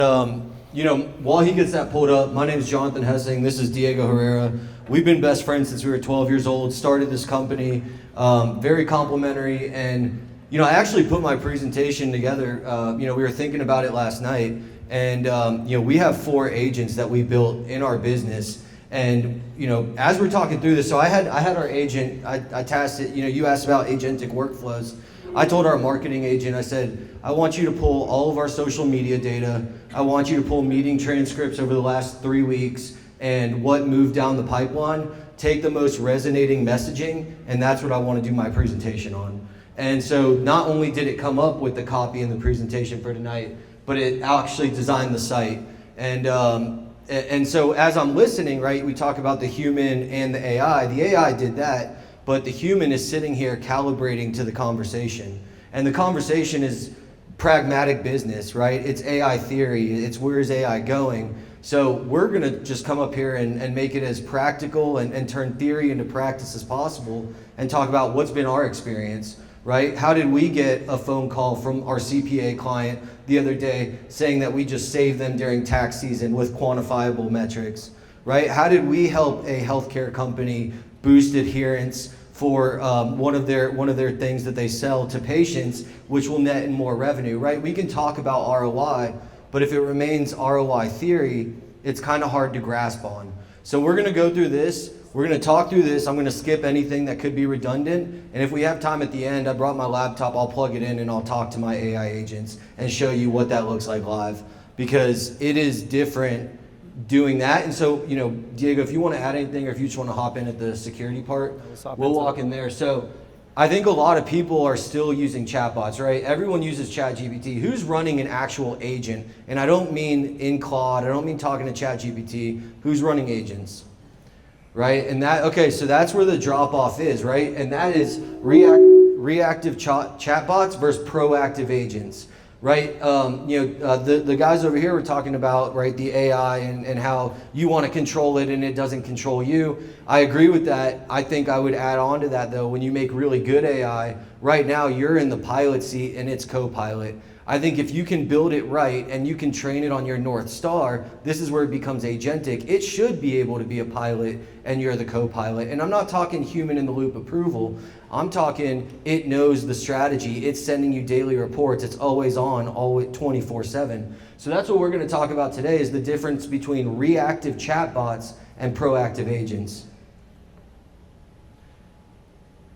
While he gets that pulled up, my name is Jonathan Hessing. This is Diego Herrera. We've been best friends since we were 12 years old, started this company, very complimentary. And, I actually put my presentation together. We were thinking about it last night. And, we have 4 agents that we built in our business. And, as we're talking through this, so I had our agent, I tasked it, you asked about agentic workflows. I told our marketing agent, I said, I want you to pull all of our social media data. I want you to pull meeting transcripts over the last 3 weeks and what moved down the pipeline. Take the most resonating messaging, and that's what I want to do my presentation on. And so not only did it come up with the copy and the presentation for tonight, but it actually designed the site. And so as I'm listening, right, we talk about the human and the AI. The AI did that, but the human is sitting here calibrating to the conversation. And the conversation is pragmatic business, right? It's AI theory. It's where is AI going? So we're going to just come up here and make it as practical and turn theory into practice as possible and talk about what's been our experience, right? How did we get a phone call from our CPA client the other day saying that we just saved them during tax season with quantifiable metrics, right? How did we help a healthcare company boost adherence for one of their things that they sell to patients, which will net in more revenue, right? We can talk about ROI, but if it remains ROI theory, it's kind of hard to grasp on. So we're going to go through this. We're going to talk through this. I'm going to skip anything that could be redundant. And if we have time at the end, I brought my laptop. I'll plug it in and I'll talk to my AI agents and show you what that looks like live, because it is different doing that. And so, Diego, if you want to add anything or if you just want to hop in at the security part, we'll walk in there. So I think a lot of people are still using chatbots, right? Everyone uses ChatGPT. Who's running an actual agent? And I don't mean in Claude. I don't mean talking to ChatGPT. Who's running agents, right? And so that's where the drop off is, right? And that is reactive chatbots versus proactive agents. Right, the guys over here were talking about, right, the AI and how you want to control it and it doesn't control you. I agree with that. I think I would add on to that though, when you make really good AI, right now you're in the pilot seat and it's co-pilot. I think if you can build it right and you can train it on your North Star, this is where it becomes agentic. It should be able to be a pilot and you're the co-pilot. And I'm not talking human in the loop approval. I'm talking it knows the strategy. It's sending you daily reports. It's always on, always 24/7. So that's what we're going to talk about today, is the difference between reactive chatbots and proactive agents.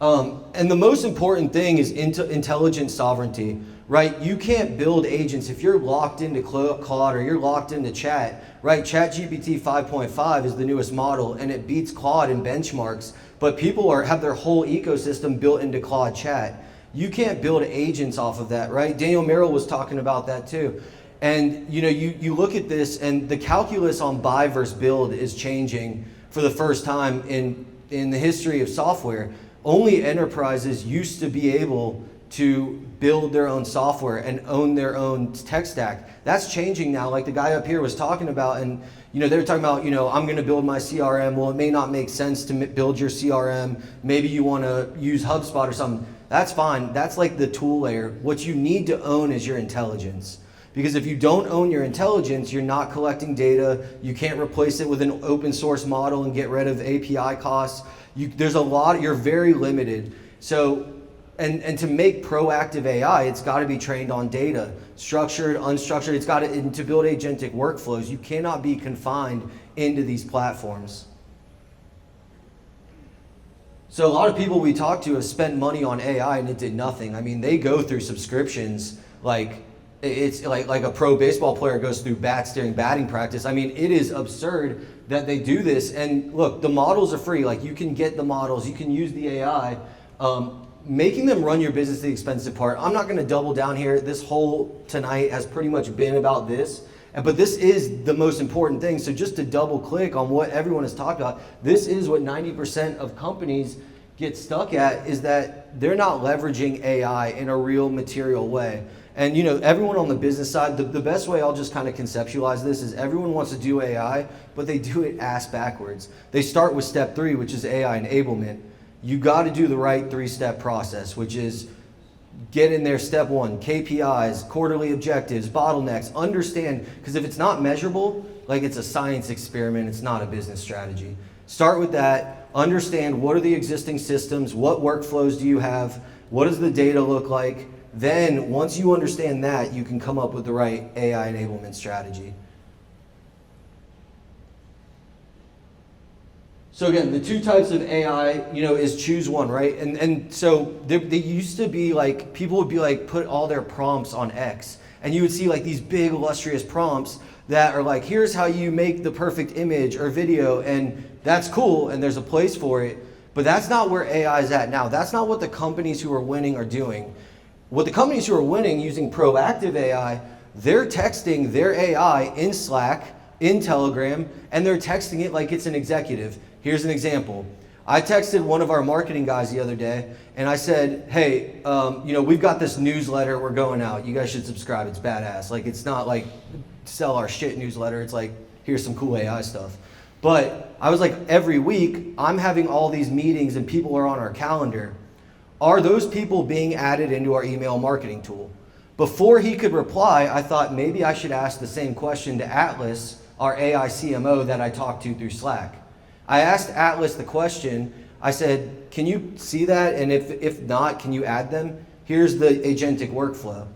And the most important thing is intelligent sovereignty, right? You can't build agents if you're locked into Claude or you're locked into Chat, right? ChatGPT 5.5 is the newest model and it beats Claude in benchmarks, but people have their whole ecosystem built into Claude Chat. You can't build agents off of that, right? Daniel Merrill was talking about that too. And you look at this and the calculus on buy versus build is changing for the first time in the history of software. Only enterprises used to be able to build their own software and own their own tech stack. That's changing now, like the guy up here was talking about. And they were talking about, I'm going to build my CRM. Well, it may not make sense to build your CRM. Maybe you want to use HubSpot or something. That's fine. That's like the tool layer. What you need to own is your intelligence. Because if you don't own your intelligence, you're not collecting data. You can't replace it with an open source model and get rid of API costs. You're very limited. So, and to make proactive AI, it's got to be trained on data, structured, unstructured. It's got to build agentic workflows. You cannot be confined into these platforms. So a lot of people we talk to have spent money on AI and it did nothing. I mean, they go through subscriptions like it's like a pro baseball player goes through bats during batting practice. I mean, it is absurd that they do this. And look, the models are free. Like, you can get the models, you can use the AI. Making them run your business is the expensive part. I'm not going to double down here. This whole tonight has pretty much been about this. But this is the most important thing. So just to double click on what everyone has talked about, this is what 90% of companies get stuck at, is that they're not leveraging AI in a real material way. And everyone on the business side, the best way I'll just kind of conceptualize this is everyone wants to do AI, but they do it ass backwards. They start with step 3, which is AI enablement. You got to do the right 3-step process, which is get in there, step one, KPIs, quarterly objectives, bottlenecks, understand, because if it's not measurable, like it's a science experiment, it's not a business strategy. Start with that, understand what are the existing systems, what workflows do you have, what does the data look like? Then once you understand that, you can come up with the right AI enablement strategy. So again, the two types of AI, is choose one, right? And so they used to be like, people would be like, put all their prompts on X. And you would see like these big illustrious prompts that are like, here's how you make the perfect image or video, and that's cool, and there's a place for it. But that's not where AI is at now. That's not what the companies who are winning are doing. What the companies who are winning using proactive AI, they're texting their AI in Slack, in Telegram, and they're texting it like it's an executive. Here's an example. I texted one of our marketing guys the other day, and I said, hey, we've got this newsletter we're going out. You guys should subscribe. It's badass. Like, it's not like sell our shit newsletter. It's like, here's some cool AI stuff. But I was like, every week, I'm having all these meetings and people are on our calendar. Are those people being added into our email marketing tool? Before he could reply, I thought maybe I should ask the same question to Atlas, our AI CMO that I talked to through Slack. I asked Atlas the question, I said, can you see that? And if not, can you add them? Here's the agentic workflow.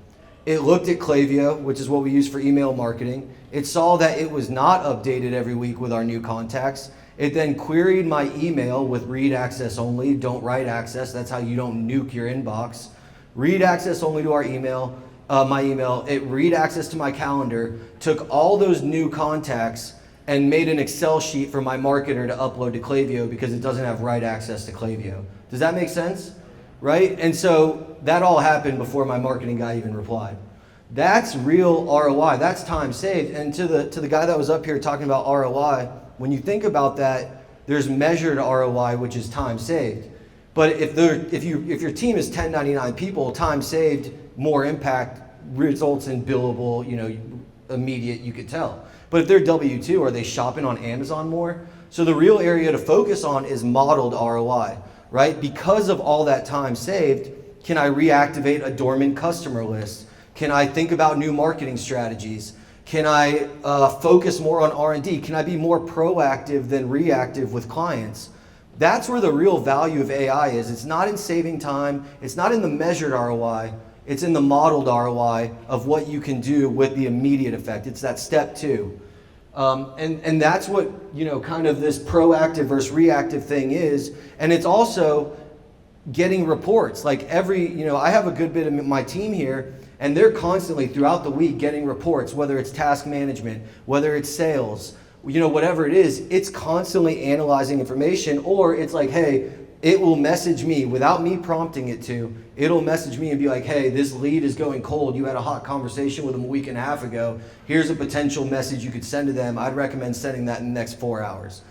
It looked at Klaviyo, which is what we use for email marketing. It saw that it was not updated every week with our new contacts. It then queried my email with read access only, don't write access. That's how you don't nuke your inbox. Read access only to our email, my email. It read access to my calendar, took all those new contacts and made an Excel sheet for my marketer to upload to Klaviyo because it doesn't have write access to Klaviyo. Does that make sense? Right? And so that all happened before my marketing guy even replied. That's real ROI. That's time saved. And to the guy that was up here talking about ROI, when you think about that, there's measured ROI, which is time saved. But if your team is 1099 people, time saved, more impact results in billable, immediate, you could tell. But if they're W-2, are they shopping on Amazon more? So the real area to focus on is modeled ROI, right? Because of all that time saved, can I reactivate a dormant customer list? Can I think about new marketing strategies? Can I focus more on R&D? Can I be more proactive than reactive with clients? That's where the real value of AI is. It's not in saving time. It's not in the measured ROI. It's in the modeled ROI of what you can do with the immediate effect. It's that step two. And that's what, kind of this proactive versus reactive thing is. And it's also getting reports. Like I have a good bit of my team here, and they're constantly throughout the week getting reports, whether it's task management, whether it's sales, whatever it is, it's constantly analyzing information, or it's like, hey, it will message me without me prompting it to. It'll message me and be like, hey, this lead is going cold. You had a hot conversation with them a week and a half ago. Here's a potential message you could send to them. I'd recommend sending that in the next 4 hours.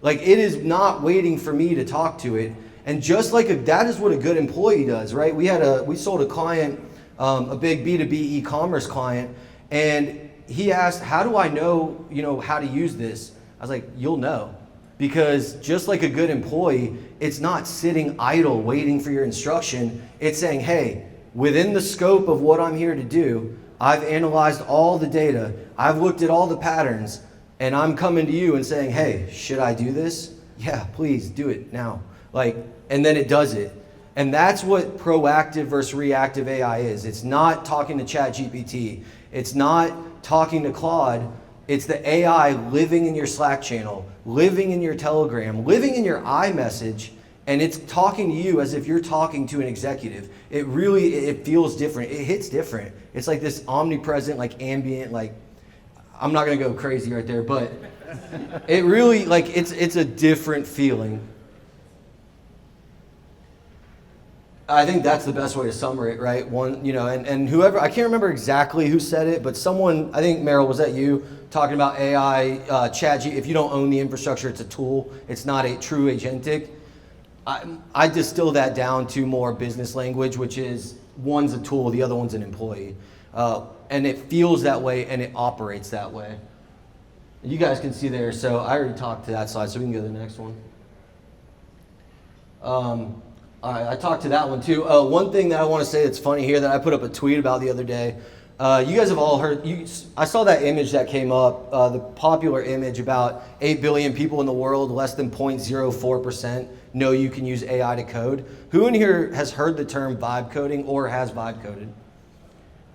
Like, it is not waiting for me to talk to it. And just like that is what a good employee does, right? We sold a client, a big B2B e-commerce client, and he asked, how do I know, how to use this? I was like, you'll know. Because just like a good employee, it's not sitting idle waiting for your instruction. It's saying, hey, within the scope of what I'm here to do, I've analyzed all the data, I've looked at all the patterns, and I'm coming to you and saying, hey, should I do this? Yeah, please do it now. And then it does it. And that's what proactive versus reactive AI is. It's not talking to ChatGPT. It's not talking to Claude. It's the AI living in your Slack channel, living in your Telegram, living in your iMessage, and it's talking to you as if you're talking to an executive. It feels different. It hits different. It's like this omnipresent, ambient, I'm not gonna go crazy right there, but it really, it's a different feeling. I think that's the best way to summarize it, right? And whoever, I can't remember exactly who said it, but someone, I think Meryl, was that you, talking about AI, ChatGPT, if you don't own the infrastructure, it's a tool. It's not a true agentic. I distill that down to more business language, which is one's a tool, the other one's an employee. And it feels that way and it operates that way. You guys can see there, so I already talked to that slide, so we can go to the next one. All right, I talked to that one too. One thing that I want to say that's funny here that I put up a tweet about the other day. You guys have all heard, I saw that image that came up, the popular image about 8 billion people in the world, less than 0.04% know you can use AI to code. Who in here has heard the term vibe coding or has vibe coded?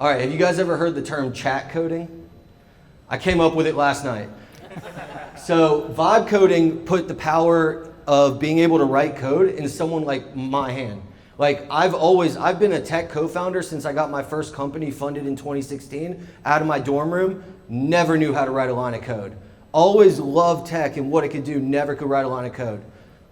All right, have you guys ever heard the term chat coding? I came up with it last night. So vibe coding put the power of being able to write code in someone like my hand. Like I've been a tech co-founder since I got my first company funded in 2016 out of my dorm room, never knew how to write a line of code. Always loved tech and what it could do, never could write a line of code.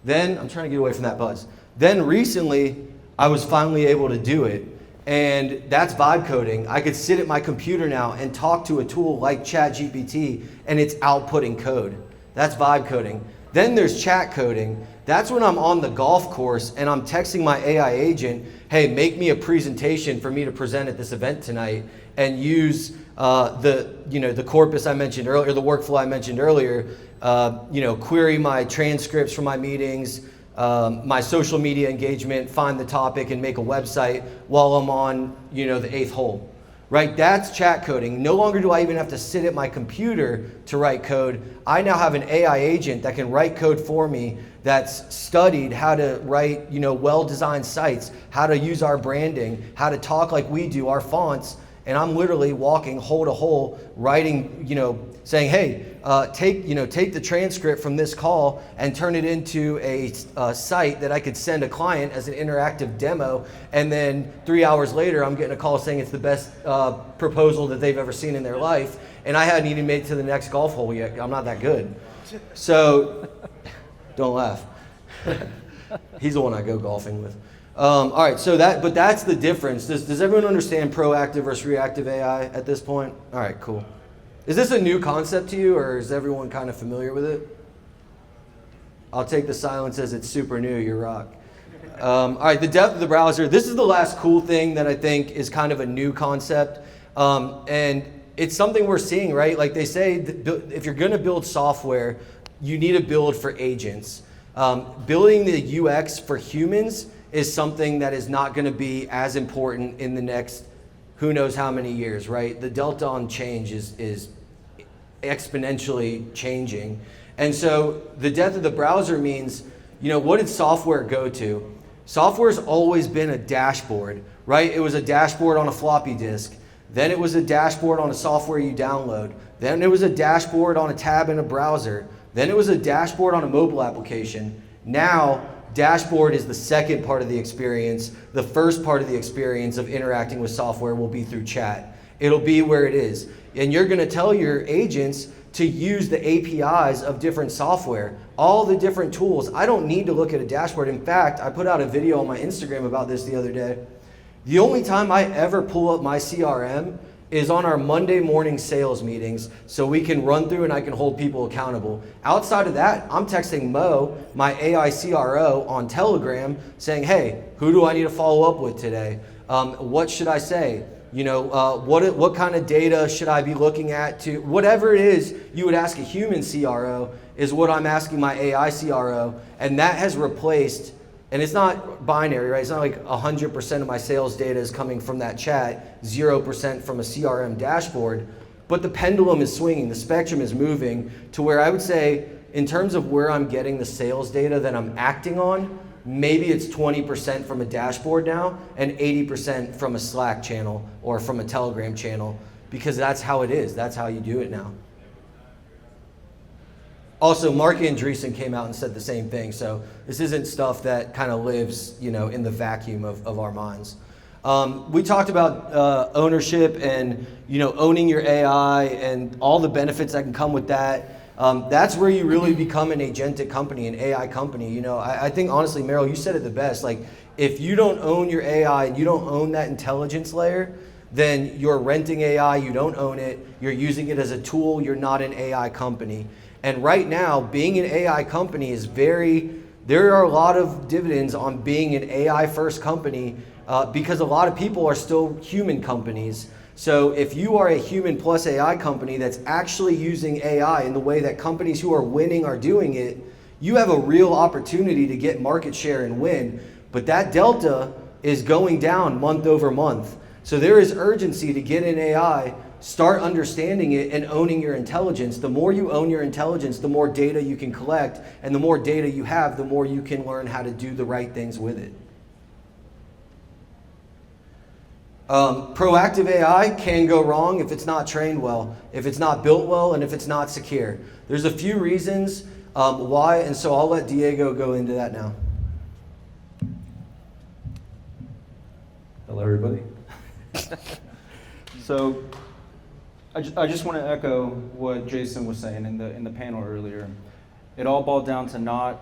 Then, I'm trying to get away from that buzz. Then recently, I was finally able to do it. And that's vibe coding. I could sit at my computer now and talk to a tool like ChatGPT and it's outputting code. That's vibe coding. Then there's chat coding. That's when I'm on the golf course and I'm texting my AI agent, hey, make me a presentation for me to present at this event tonight, and use the corpus I mentioned earlier, the workflow I mentioned earlier, query my transcripts from my meetings, my social media engagement, find the topic and make a website while I'm on, the 8th hole. Right, that's chat coding. No longer do I even have to sit at my computer to write code. I now have an AI agent that can write code for me that's studied how to write, well-designed sites, how to use our branding, how to talk like we do, our fonts, and I'm literally walking hole to hole, writing, saying, hey, take the transcript from this call and turn it into a site that I could send a client as an interactive demo, and then 3 hours later, I'm getting a call saying it's the best proposal that they've ever seen in their life, and I hadn't even made it to the next golf hole yet. I'm not that good. So, don't laugh. He's the one I go golfing with. All right, but that's the difference. Does everyone understand proactive versus reactive AI at this point? All right, cool. Is this a new concept to you, or is everyone kind of familiar with it? I'll take the silence as it's super new. You rock. All right, the depth of the browser. This is the last cool thing that I think is kind of a new concept, and it's something we're seeing, right? Like they say, if you're going to build software, you need to build for agents. Building the UX for humans is something that is not going to be as important in the next who knows how many years, right? The delta on change is exponentially changing. And so the death of the browser means, what did software go to? Software's always been a dashboard, right? It was a dashboard on a floppy disk. Then it was a dashboard on a software you download. Then it was a dashboard on a tab in a browser. Then it was a dashboard on a mobile application. Now, dashboard is the second part of the experience. The first part of the experience of interacting with software will be through chat. It'll be where it is. And you're gonna tell your agents to use the APIs of different software, all the different tools. I don't need to look at a dashboard. In fact, I put out a video on my Instagram about this the other day. The only time I ever pull up my CRM is on our Monday morning sales meetings, so we can run through and I can hold people accountable. Outside of that, I'm texting Mo, my AI CRO, on Telegram saying, hey, who do I need to follow up with today? What should I say? What kind of data should I be looking at to, whatever it is you would ask a human CRO is what I'm asking my AI CRO, and that has replaced. And it's not binary, right? It's not like 100% of my sales data is coming from that chat, 0% from a CRM dashboard, but the pendulum is swinging, the spectrum is moving to where I would say, in terms of where I'm getting the sales data that I'm acting on, maybe it's 20% from a dashboard now and 80% from a Slack channel or from a Telegram channel, because that's how it is, that's how you do it now. Also, Mark Andreessen came out and said the same thing, so this isn't stuff that kind of lives, in the vacuum of our minds. We talked about ownership and, owning your AI and all the benefits that can come with that. That's where you really become an agentic company, an AI company. I think honestly, Meryl, you said it the best. Like, if you don't own your AI and you don't own that intelligence layer, then you're renting AI, you don't own it, you're using it as a tool, you're not an AI company. And right now, being an AI company is there are a lot of dividends on being an AI first company because a lot of people are still human companies. So if you are a human plus AI company that's actually using AI in the way that companies who are winning are doing it, you have a real opportunity to get market share and win. But that delta is going down month over month. So there is urgency to get in AI, start understanding it and owning your intelligence. The more you own your intelligence, the more data you can collect, and the more data you have, the more you can learn how to do the right things with it. Proactive AI can go wrong if it's not trained well, if it's not built well, and if it's not secure. There's a few reasons why, and so I'll let Diego go into that now. Hello, everybody. So, I just want to echo what Jason was saying in the panel earlier. It all boiled down to not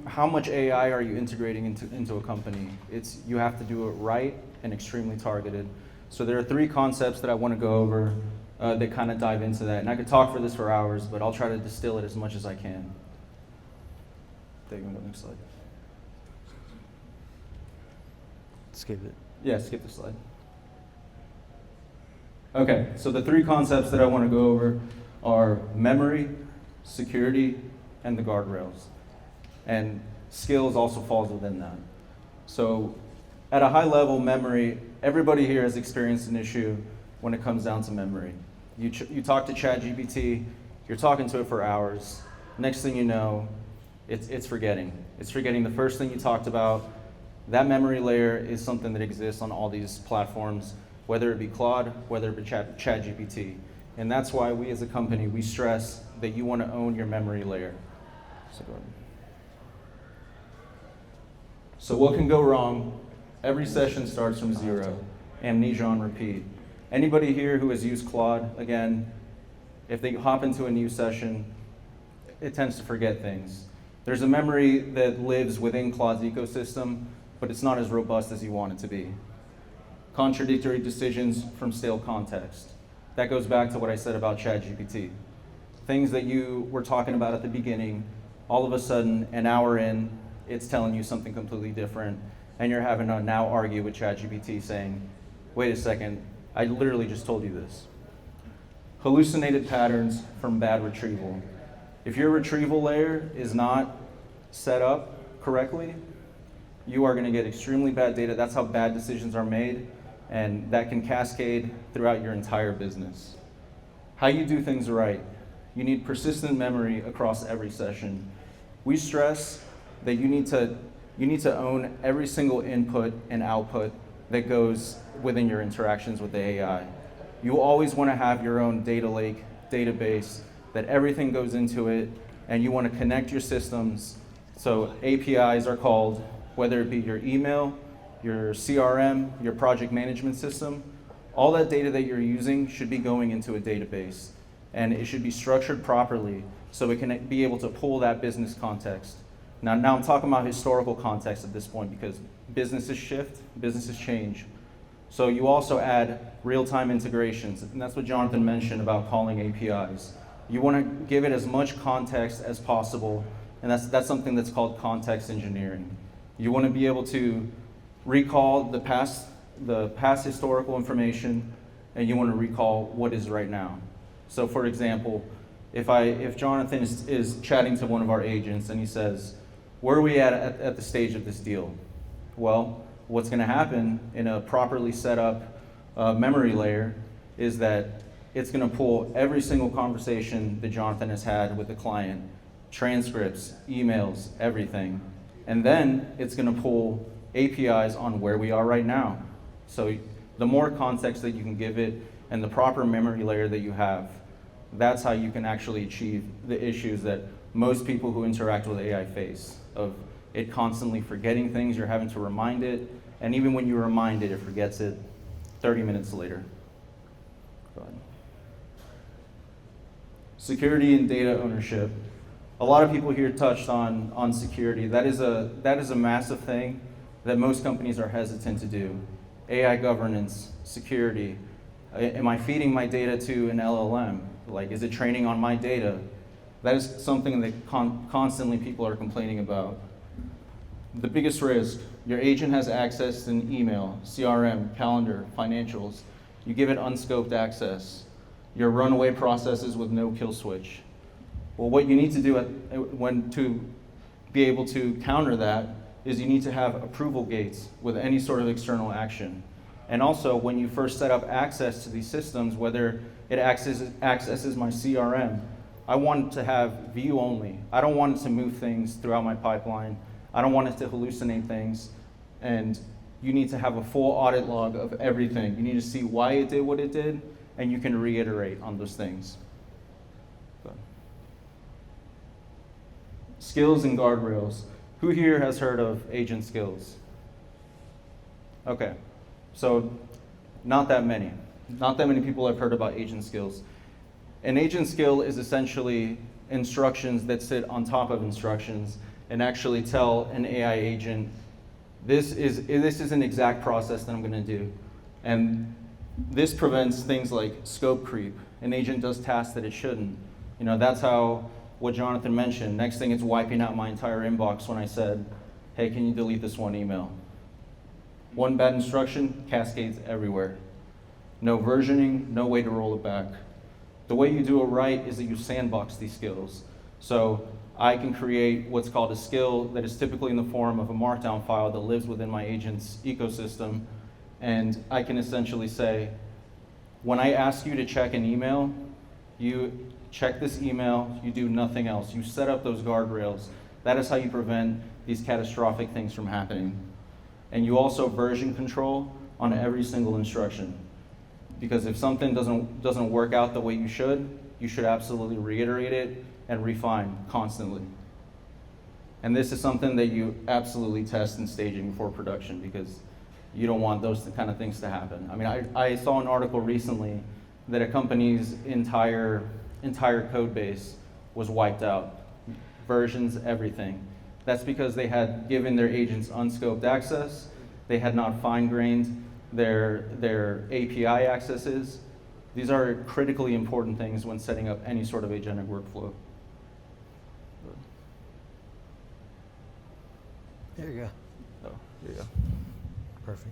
how much AI are you integrating into a company. It's you have to do it right and extremely targeted. So there are 3 concepts that I want to go over that kind of dive into that. And I could talk for this for hours, but I'll try to distill it as much as I can. Take me to the next slide. Skip it. Yeah, skip the slide. Okay, so the 3 concepts that I want to go over are memory, security, and the guardrails. And skills also falls within that. So at a high level, memory, everybody here has experienced an issue when it comes down to memory. You talk to ChatGPT, you're talking to it for hours. Next thing you know, it's forgetting. It's forgetting the first thing you talked about. That memory layer is something that exists on all these platforms, whether it be Claude, whether it be ChatGPT. And that's why we as a company, we stress that you want to own your memory layer. So what can go wrong? Every session starts from 0. Amnesia on repeat. Anybody here who has used Claude, again, if they hop into a new session, it tends to forget things. There's a memory that lives within Claude's ecosystem, but it's not as robust as you want it to be. Contradictory decisions from stale context. That goes back to what I said about ChatGPT. Things that you were talking about at the beginning, all of a sudden, an hour in, it's telling you something completely different, and you're having to now argue with ChatGPT saying, wait a second, I literally just told you this. Hallucinated patterns from bad retrieval. If your retrieval layer is not set up correctly, you are going to get extremely bad data. That's how bad decisions are made, and that can cascade throughout your entire business. How you do things right. You need persistent memory across every session. We stress that you need to own every single input and output that goes within your interactions with the AI. You always want to have your own data lake, database, that everything goes into it, and you want to connect your systems. So APIs are called, whether it be your email, your CRM, your project management system, all that data that you're using should be going into a database. And it should be structured properly so it can be able to pull that business context. Now I'm talking about historical context at this point because businesses shift, businesses change. So you also add real-time integrations, and that's what Jonathan mentioned about calling APIs. You want to give it as much context as possible, and that's something that's called context engineering. You want to be able to recall the past historical information, and you want to recall what is right now. So for example, if Jonathan is chatting to one of our agents and he says, where are we at the stage of this deal? Well, what's going to happen in a properly set up memory layer is that it's going to pull every single conversation that Jonathan has had with the client, transcripts, emails, everything. And then it's going to pull APIs on where we are right now. So the more context that you can give it and the proper memory layer that you have, that's how you can actually achieve the issues that most people who interact with AI face, of it constantly forgetting things, you're having to remind it, and even when you remind it, it forgets it 30 minutes later. Go ahead. Security and data ownership. A lot of people here touched on security. That is a massive thing that most companies are hesitant to do. AI governance, security. Am I feeding my data to an LLM? Like, is it training on my data? That is something that constantly people are complaining about. The biggest risk, your agent has access to an email, CRM, calendar, financials. You give it unscoped access. Your runaway processes with no kill switch. Well, what you need to do to be able to counter that is you need to have approval gates with any sort of external action. And also, when you first set up access to these systems, whether it accesses my CRM, I want it to have view only. I don't want it to move things throughout my pipeline. I don't want it to hallucinate things. And you need to have a full audit log of everything. You need to see why it did what it did, and you can reiterate on those things. Skills and guardrails. Who here has heard of agent skills? Okay, so not that many. Not that many people have heard about agent skills. An agent skill is essentially instructions that sit on top of instructions and actually tell an AI agent, this is an exact process that I'm going to do. And this prevents things like scope creep. An agent does tasks that it shouldn't. You know, that's how, what Jonathan mentioned, next thing it's wiping out my entire inbox when I said, hey, can you delete this one email? One bad instruction cascades everywhere. No versioning, no way to roll it back. The way you do it right is that you sandbox these skills. So I can create what's called a skill that is typically in the form of a markdown file that lives within my agent's ecosystem. And I can essentially say, when I ask you to check an email, you check this email, you do nothing else. You set up those guardrails. That is how you prevent these catastrophic things from happening. And you also version control on every single instruction. Because if something doesn't work out the way you should absolutely reiterate it and refine constantly. And this is something that you absolutely test in staging before production, because you don't want those kind of things to happen. I mean, I saw an article recently that a company's entire code base was wiped out. Versions, everything. That's because they had given their agents unscoped access. They had not fine-grained their API accesses. These are critically important things when setting up any sort of agentic workflow. There you go. Oh, there you go. Perfect.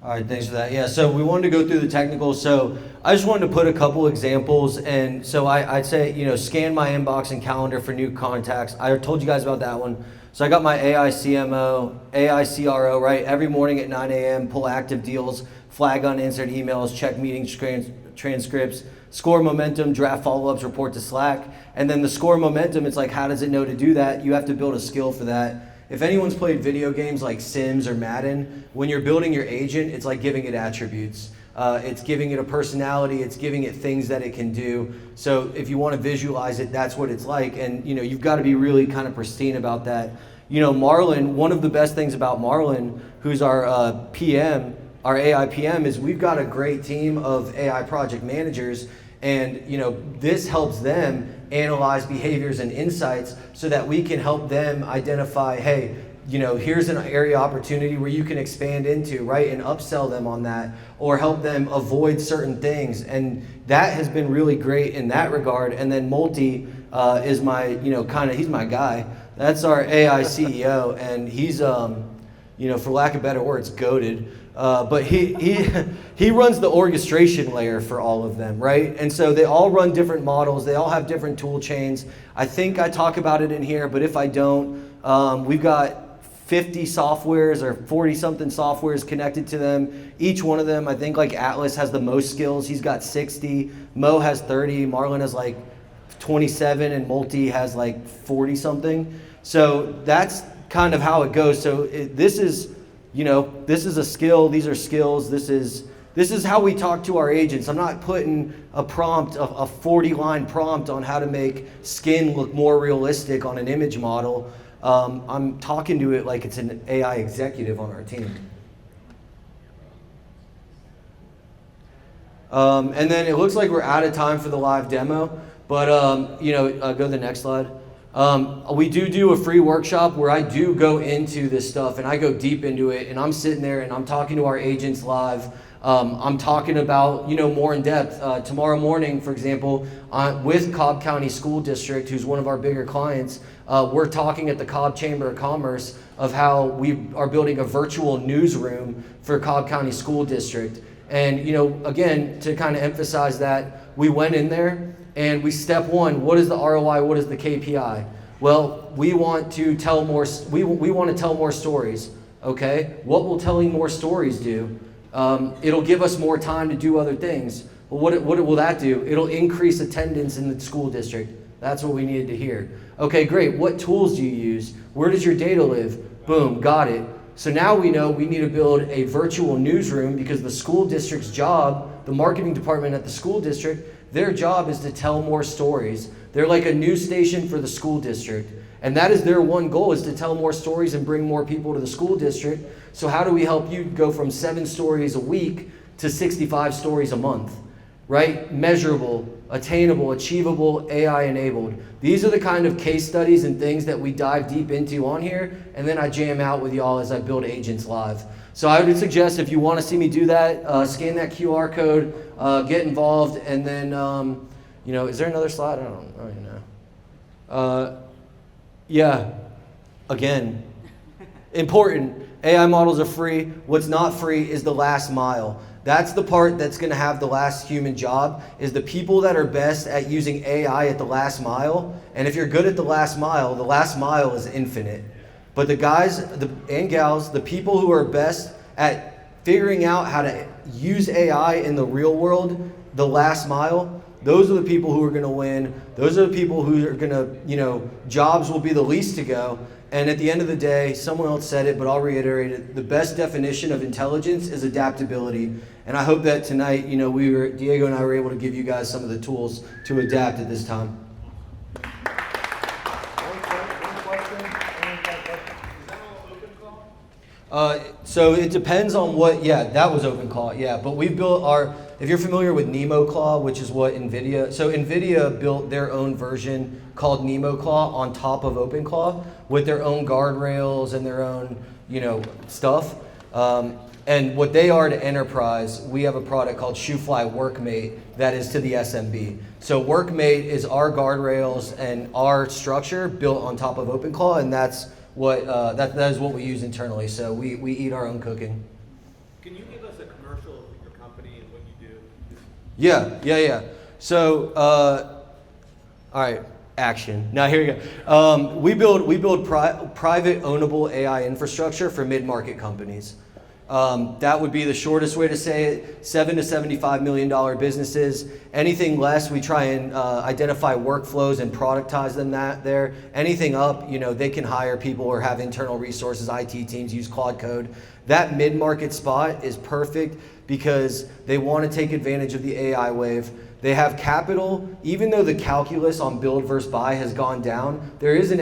All right, thanks for that. Yeah, so we wanted to go through the technicals. So I just wanted to put a couple examples. And so I'd say, scan my inbox and calendar for new contacts. I told you guys about that one. So I got my AI CMO, AI CRO, right? Every morning at 9 a.m., pull active deals, flag unanswered emails, check meeting transcripts, score momentum, draft follow-ups, report to Slack. And then the score momentum, it's like, how does it know to do that? You have to build a skill for that. If anyone's played video games like Sims or Madden, when you're building your agent, it's like giving it attributes. It's giving it a personality. It's giving it things that it can do. So if you want to visualize it, that's what it's like. And you've got to be really kind of pristine about that. Marlon, one of the best things about Marlon, who's our PM, our AI PM, is we've got a great team of AI project managers. And this helps them analyze behaviors and insights so that we can help them identify, hey, here's an area opportunity where you can expand into, right, and upsell them on that, or help them avoid certain things. And that has been really great in that regard. And then Multi is my, he's my guy. That's our AI CEO, and he's, for lack of better words, goated. But he runs the orchestration layer for all of them, right? And so they all run different models. They all have different tool chains. I think I talk about it in here, but if I don't, we've got 50 softwares or 40-something softwares connected to them. Each one of them, I think like Atlas has the most skills. He's got 60. Mo has 30. Marlon has like 27, and Multi has like 40-something. So that's kind of how it goes. So this is a skill. These are skills. This is how we talk to our agents. I'm not putting a prompt, a 40-line prompt on how to make skin look more realistic on an image model. I'm talking to it like it's an AI executive on our team. And then it looks like we're out of time for the live demo, but go to the next slide. We do a free workshop where I do go into this stuff and I go deep into it, and I'm sitting there and I'm talking to our agents live. I'm talking about, more in depth. Tomorrow morning, for example, with Cobb County School District, who's one of our bigger clients, we're talking at the Cobb Chamber of Commerce of how we are building a virtual newsroom for Cobb County School District. And, again, to kind of emphasize that, we went in there and step one, what is the ROI? What is the KPI? Well, we want to tell more. We want to tell more stories. Okay, what will telling more stories do? It'll give us more time to do other things. Well, what will that do? It'll increase attendance in the school district. That's what we needed to hear. Okay, great. What tools do you use? Where does your data live? Boom, got it. So now we know we need to build a virtual newsroom because the school district's job, the marketing department at the school district, their job is to tell more stories. They're like a news station for the school district. And that is their one goal, is to tell more stories and bring more people to the school district. So how do we help you go from 7 stories a week to 65 stories a month? Right? Measurable, attainable, achievable, AI enabled. These are the kind of case studies and things that we dive deep into on here, and then I jam out with y'all as I build agents live. So I would suggest, if you want to see me do that, scan that QR code, get involved, and then, is there another slide? I don't even know. Yeah, again, important. AI models are free. What's not free is the last mile. That's the part that's going to have the last human job, is the people that are best at using AI at the last mile. And if you're good at the last mile is infinite. But the guys and gals, the people who are best at figuring out how to use AI in the real world, the last mile, those are the people who are going to win. Those are the people who are going to, jobs will be the least to go. And at the end of the day, someone else said it, but I'll reiterate it. The best definition of intelligence is adaptability. And I hope that tonight, Diego and I were able to give you guys some of the tools to adapt at this time. So it depends on that was OpenClaw, but we've built if you're familiar with NemoClaw, which is what NVIDIA built their own version called NemoClaw on top of OpenClaw with their own guardrails and their own, stuff. And what they are to enterprise, we have a product called ShoeFly Workmate that is to the SMB. So Workmate is our guardrails and our structure built on top of OpenClaw, and that's what that is what we use internally. So we eat our own cooking. Can you give us a commercial of your company and what you do? Yeah. So all right, action. Now here you go. We build private ownable AI infrastructure for mid-market companies. That would be the shortest way to say it. $7 to $75 million businesses. Anything less, we try and identify workflows and productize them there. Anything up, they can hire people or have internal resources, IT teams, use Claude Code. That mid-market spot is perfect because they want to take advantage of the AI wave. They have capital. Even though the calculus on build versus buy has gone down, there is a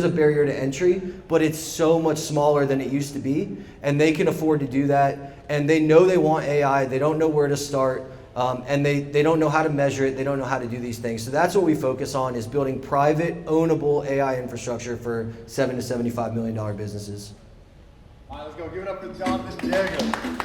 barrier to entry, but it's so much smaller than it used to be, and they can afford to do that. And they know they want AI. They don't know where to start, and they don't know how to measure it. They don't know how to do these things. So that's what we focus on, is building private, ownable AI infrastructure for $7 to $75 million businesses. All right, let's go. Give it up for Jonathan Diego.